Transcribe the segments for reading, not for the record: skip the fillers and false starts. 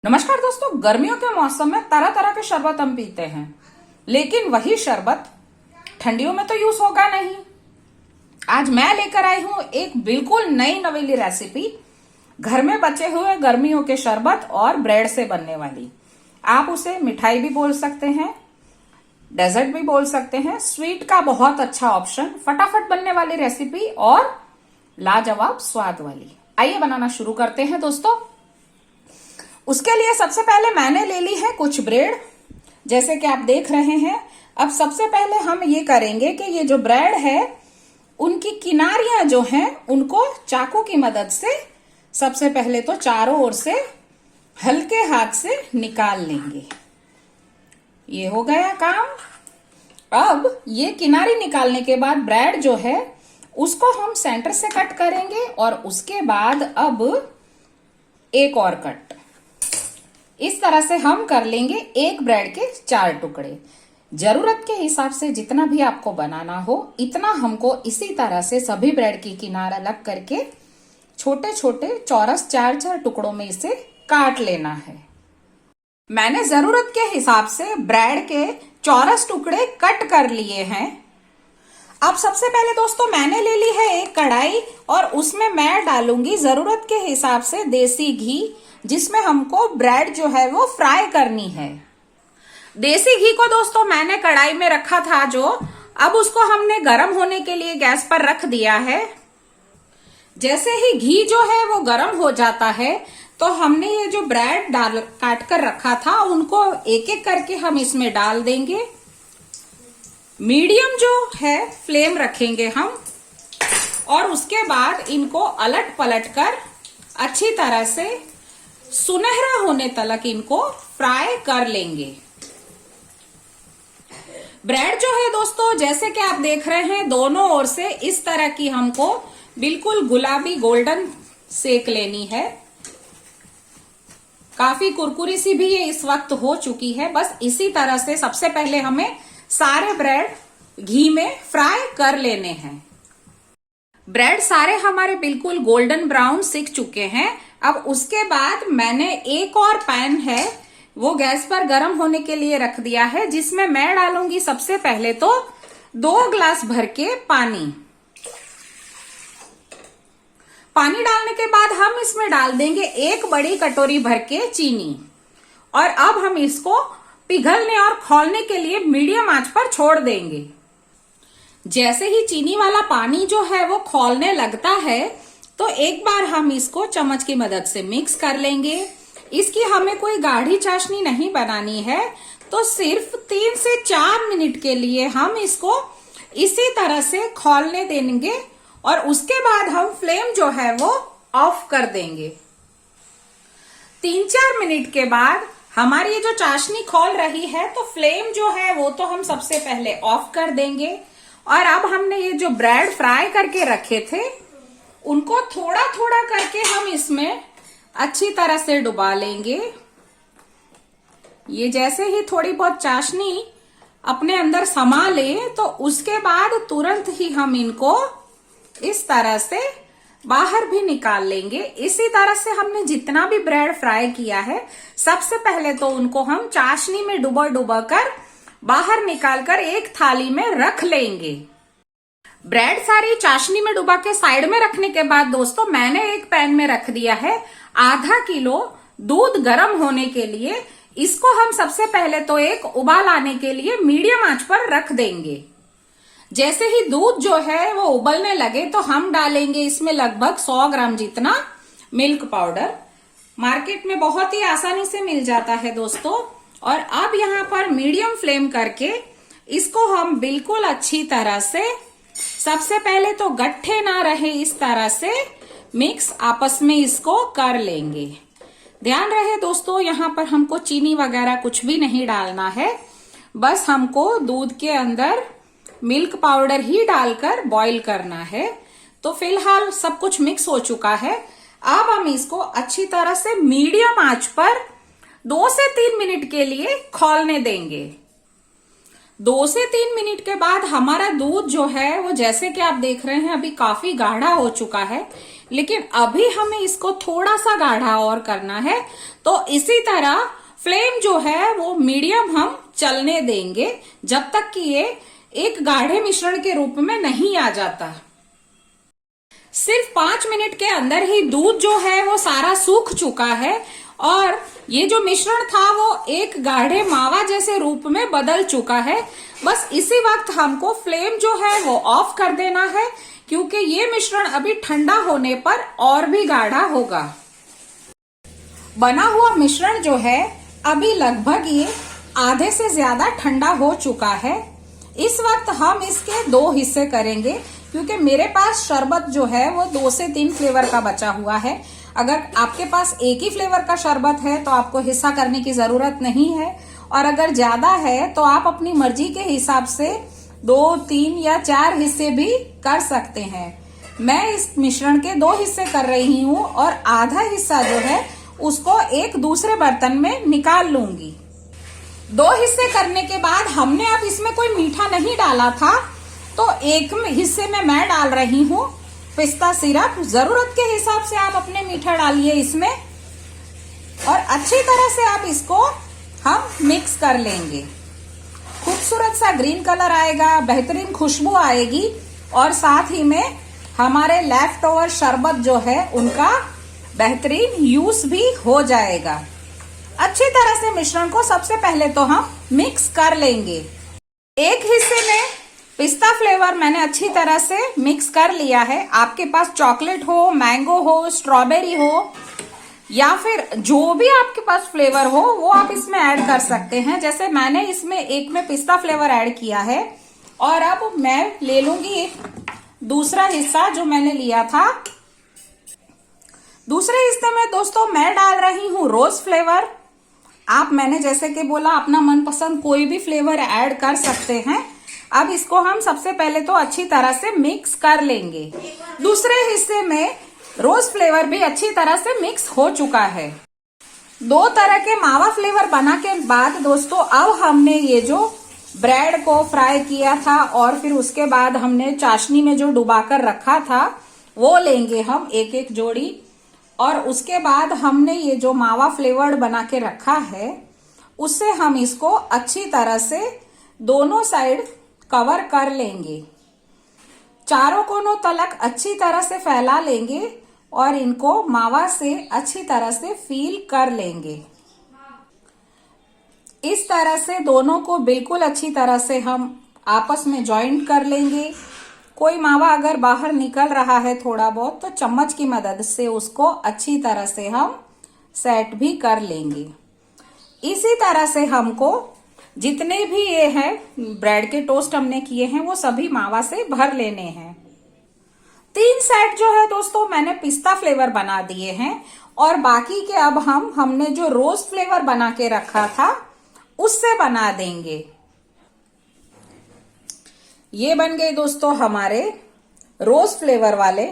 नमस्कार दोस्तों, गर्मियों के मौसम में तरह तरह के शरबत हम पीते हैं, लेकिन वही शरबत ठंडियों में तो यूज होगा नहीं। आज मैं लेकर आई हूं एक बिल्कुल नई नवेली रेसिपी, घर में बचे हुए गर्मियों के शरबत और ब्रेड से बनने वाली। आप उसे मिठाई भी बोल सकते हैं, डेजर्ट भी बोल सकते हैं। स्वीट का बहुत अच्छा ऑप्शन, फटाफट बनने वाली रेसिपी और लाजवाब स्वाद वाली। आइए बनाना शुरू करते हैं दोस्तों। उसके लिए सबसे पहले मैंने ले ली है कुछ ब्रेड, जैसे कि आप देख रहे हैं। अब सबसे पहले हम ये करेंगे कि ये जो ब्रेड है उनकी किनारियां जो हैं उनको चाकू की मदद से सबसे पहले तो चारों ओर से हल्के हाथ से निकाल लेंगे। ये हो गया काम। अब ये किनारी निकालने के बाद ब्रेड जो है उसको हम सेंटर से कट करेंगे और उसके बाद अब एक और कट। इस तरह से हम कर लेंगे एक ब्रेड के 4 टुकड़े। जरूरत के हिसाब से जितना भी आपको बनाना हो इतना हमको इसी तरह से सभी ब्रेड की किनारा अलग करके छोटे छोटे चौरस 4-4 टुकड़ों में इसे काट लेना है। मैंने जरूरत के हिसाब से ब्रेड के चौरस टुकड़े कट कर लिए हैं। अब सबसे पहले दोस्तों मैंने ले ली है एक कढ़ाई और उसमें मैं डालूंगी जरूरत के हिसाब से देसी घी, जिसमें हमको ब्रेड जो है वो फ्राई करनी है। देसी घी को दोस्तों मैंने कढ़ाई में रखा था जो, अब उसको हमने गर्म होने के लिए गैस पर रख दिया है। जैसे ही घी जो है वो गर्म हो जाता है तो हमने ये जो ब्रेड काट कर रखा था उनको एक एक करके हम इसमें डाल देंगे। मीडियम जो है फ्लेम रखेंगे हम और उसके बाद इनको अलट पलट कर अच्छी तरह से सुनहरा होने तक इनको फ्राई कर लेंगे। ब्रेड जो है दोस्तों जैसे कि आप देख रहे हैं दोनों ओर से इस तरह की हमको बिल्कुल गुलाबी गोल्डन सेक लेनी है। काफी कुरकुरी सी भी ये इस वक्त हो चुकी है। बस इसी तरह से सबसे पहले हमें सारे ब्रेड घी में फ्राई कर लेने हैं। ब्रेड सारे हमारे बिल्कुल गोल्डन ब्राउन सिक चुके हैं। अब उसके बाद मैंने एक और पैन है वो गैस पर गर्म होने के लिए रख दिया है, जिसमें मैं डालूंगी सबसे पहले तो 2 ग्लास भर के पानी। पानी डालने के बाद हम इसमें डाल देंगे 1 बड़ी कटोरी भर के चीनी और अब हम इसको पिघलने और खौलने के लिए मीडियम आंच पर छोड़ देंगे। जैसे ही चीनी वाला पानी जो है वो खौलने लगता है तो एक बार हम इसको चम्मच की मदद से मिक्स कर लेंगे। इसकी हमें कोई गाढ़ी चाशनी नहीं बनानी है, तो सिर्फ 3 से 4 मिनट के लिए हम इसको इसी तरह से खौलने देंगे और उसके बाद हम फ्लेम जो है वो ऑफ कर देंगे। 3-4 मिनट के बाद हमारी ये जो चाशनी खौल रही है तो फ्लेम जो है वो तो हम सबसे पहले ऑफ कर देंगे और अब हमने ये जो ब्रेड फ्राई करके रखे थे उनको थोड़ा थोड़ा करके हम इसमें अच्छी तरह से डुबा लेंगे। ये जैसे ही थोड़ी बहुत चाशनी अपने अंदर समा ले तो उसके बाद तुरंत ही हम इनको इस तरह से बाहर भी निकाल लेंगे। इसी तरह से हमने जितना भी ब्रेड फ्राई किया है सबसे पहले तो उनको हम चाशनी में डुबा डुबा कर बाहर निकालकर एक थाली में रख लेंगे। ब्रेड सारी चाशनी में डुबा के साइड में रखने के बाद दोस्तों मैंने एक पैन में रख दिया है आधा किलो दूध गर्म होने के लिए। इसको हम सबसे पहले तो एक उबाल आने के लिए मीडियम आंच पर रख देंगे। जैसे ही दूध जो है वो उबलने लगे तो हम डालेंगे इसमें लगभग 100 ग्राम जितना मिल्क पाउडर। मार्केट में बहुत ही आसानी से मिल जाता है दोस्तों। और अब यहाँ पर मीडियम फ्लेम करके इसको हम बिल्कुल अच्छी तरह से, सबसे पहले तो गट्ठे ना रहे इस तरह से मिक्स आपस में इसको कर लेंगे। ध्यान रहे दोस्तों यहाँ पर हमको चीनी वगैरह कुछ भी नहीं डालना है, बस हमको दूध के अंदर मिल्क पाउडर ही डालकर बॉईल करना है। तो फिलहाल सब कुछ मिक्स हो चुका है। अब हम इसको अच्छी तरह से मीडियम आंच पर 2 से 3 मिनट के लिए खौलने देंगे। 2 से 3 मिनट के बाद हमारा दूध जो है वो जैसे कि आप देख रहे हैं अभी काफी गाढ़ा हो चुका है। लेकिन अभी हमें इसको थोड़ा सा गाढ़ा और करना है। तो इसी तरह फ्लेम जो है वो मीडियम हम चलने देंगे जब तक कि ये एक गाढ़े मिश्रण के रूप में नहीं आ जाता। सिर्फ 5 मिनट के अंदर ही दूध जो है वो सारा सूख चुका है और ये जो मिश्रण था वो एक गाढ़े मावा जैसे रूप में बदल चुका है। बस इसी वक्त हमको फ्लेम जो है वो ऑफ कर देना है, क्योंकि ये मिश्रण अभी ठंडा होने पर और भी गाढ़ा होगा। बना हुआ मिश्रण जो है अभी लगभग ये आधे से ज्यादा ठंडा हो चुका है। इस वक्त हम इसके 2 हिस्से करेंगे, क्योंकि मेरे पास शरबत जो है वो 2 से 3 फ्लेवर का बचा हुआ है। अगर आपके पास एक ही फ्लेवर का शरबत है तो आपको हिस्सा करने की जरूरत नहीं है, और अगर ज्यादा है तो आप अपनी मर्जी के हिसाब से 2, 3 या 4 हिस्से भी कर सकते हैं। मैं इस मिश्रण के 2 हिस्से कर रही हूँ और आधा हिस्सा जो है उसको एक दूसरे बर्तन में निकाल लूंगी। 2 हिस्से करने के बाद हमने अब इसमें कोई मीठा नहीं डाला था, तो एक हिस्से में मैं डाल रही हूँ पिस्ता सिरप। जरूरत के हिसाब से आप अपने मीठा डालिए इसमें, और अच्छी तरह से आप इसको हम मिक्स कर लेंगे। खूबसूरत सा ग्रीन कलर आएगा, बेहतरीन खुशबू आएगी, और साथ ही में हमारे लेफ्ट ओवर शरबत जो है उनका बेहतरीन यूज भी हो जाएगा। अच्छी तरह से मिश्रण को सबसे पहले तो हम मिक्स कर लेंगे। एक हिस्से में पिस्ता फ्लेवर मैंने अच्छी तरह से मिक्स कर लिया है। आपके पास चॉकलेट हो, मैंगो हो, स्ट्रॉबेरी हो, या फिर जो भी आपके पास फ्लेवर हो वो आप इसमें ऐड कर सकते हैं। जैसे मैंने इसमें एक में पिस्ता फ्लेवर ऐड किया है, और अब मैं ले लूंगी एक दूसरा हिस्सा जो मैंने लिया था। दूसरे हिस्से में दोस्तों मैं डाल रही हूँ रोज फ्लेवर। आप मैंने जैसे कि बोला अपना मनपसंद कोई भी फ्लेवर ऐड कर सकते हैं। अब इसको हम सबसे पहले तो अच्छी तरह से मिक्स कर लेंगे। दूसरे हिस्से में रोज फ्लेवर भी अच्छी तरह से मिक्स हो चुका है। 2 तरह के मावा फ्लेवर बना के बाद दोस्तों अब हमने ये जो ब्रेड को फ्राई किया था और फिर उसके बाद हमने चाशनी में जो डुबाकर रखा था वो लेंगे हम एक एक जोड़ी, और उसके बाद हमने ये जो मावा फ्लेवर्ड बना के रखा है उससे हम इसको अच्छी तरह से दोनों साइड कवर कर लेंगे। चारों कोनों तलक अच्छी तरह से फैला लेंगे और इनको मावा से अच्छी तरह से फील कर लेंगे। इस तरह से दोनों को बिल्कुल अच्छी तरह से हम आपस में जॉइंट कर लेंगे। कोई मावा अगर बाहर निकल रहा है थोड़ा बहुत तो चम्मच की मदद से उसको अच्छी तरह से हम सेट भी कर लेंगे। इसी तरह से हमको जितने भी ये हैं ब्रेड के टोस्ट हमने किए हैं वो सभी मावा से भर लेने हैं। 3 सेट जो है दोस्तों मैंने पिस्ता फ्लेवर बना दिए हैं, और बाकी के अब हमने जो रोज फ्लेवर बना के रखा था उससे बना देंगे। ये बन गए दोस्तों हमारे रोज फ्लेवर वाले।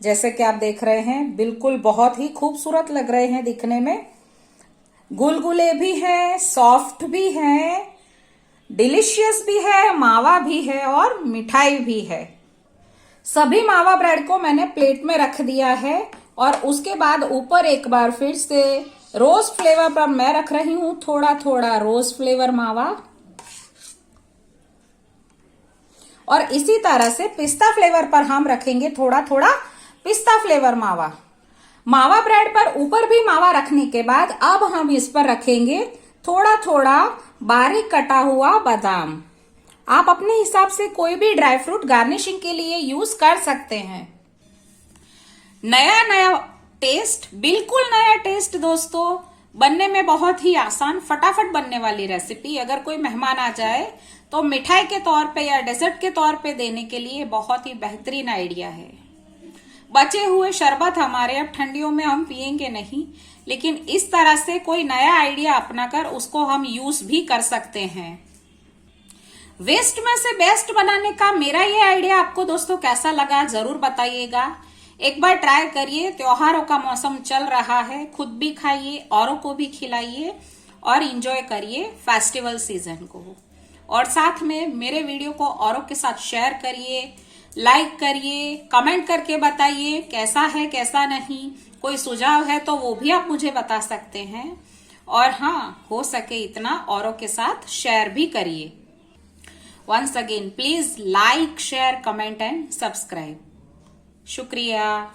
जैसे कि आप देख रहे हैं बिल्कुल बहुत ही खूबसूरत लग रहे हैं दिखने में। गुलगुले भी हैं, सॉफ्ट भी हैं, डिलीशियस भी है, मावा भी है और मिठाई भी है। सभी मावा ब्रेड को मैंने प्लेट में रख दिया है, और उसके बाद ऊपर एक बार फिर से रोज फ्लेवर पर मैं रख रही हूं थोड़ा थोड़ा रोज फ्लेवर मावा, और इसी तरह से पिस्ता फ्लेवर पर हम रखेंगे थोड़ा थोड़ा पिस्ता फ्लेवर मावा। मावा ब्रेड पर ऊपर भी मावा रखने के बाद अब हम इस पर रखेंगे थोड़ा थोड़ा बारीक कटा हुआ बादाम। आप अपने हिसाब से कोई भी ड्राई फ्रूट गार्निशिंग के लिए यूज कर सकते हैं। नया नया टेस्ट, बिल्कुल नया टेस्ट दोस्तों, बनने में बहुत ही आसान, फटाफट बनने वाली रेसिपी। अगर कोई मेहमान आ जाए तो मिठाई के तौर पे या डेजर्ट के तौर पे देने के लिए बहुत ही बेहतरीन आइडिया है। बचे हुए शरबत हमारे अब ठंडियों में हम पिएंगे नहीं, लेकिन इस तरह से कोई नया आइडिया अपनाकर उसको हम यूज भी कर सकते हैं। वेस्ट में से बेस्ट बनाने का मेरा ये आइडिया आपको दोस्तों कैसा लगा जरूर बताइएगा। एक बार ट्राई करिए। त्योहारों का मौसम चल रहा है, खुद भी खाइए, औरों को भी खिलाइए और इंजॉय करिए फेस्टिवल सीजन को। और साथ में मेरे वीडियो को औरों के साथ शेयर करिए, लाइक करिए, कमेंट करके बताइए कैसा है कैसा नहीं। कोई सुझाव है तो वो भी आप मुझे बता सकते हैं। और हाँ, हो सके इतना औरों के साथ शेयर भी करिए। Once again please like, share, comment and subscribe. शुक्रिया।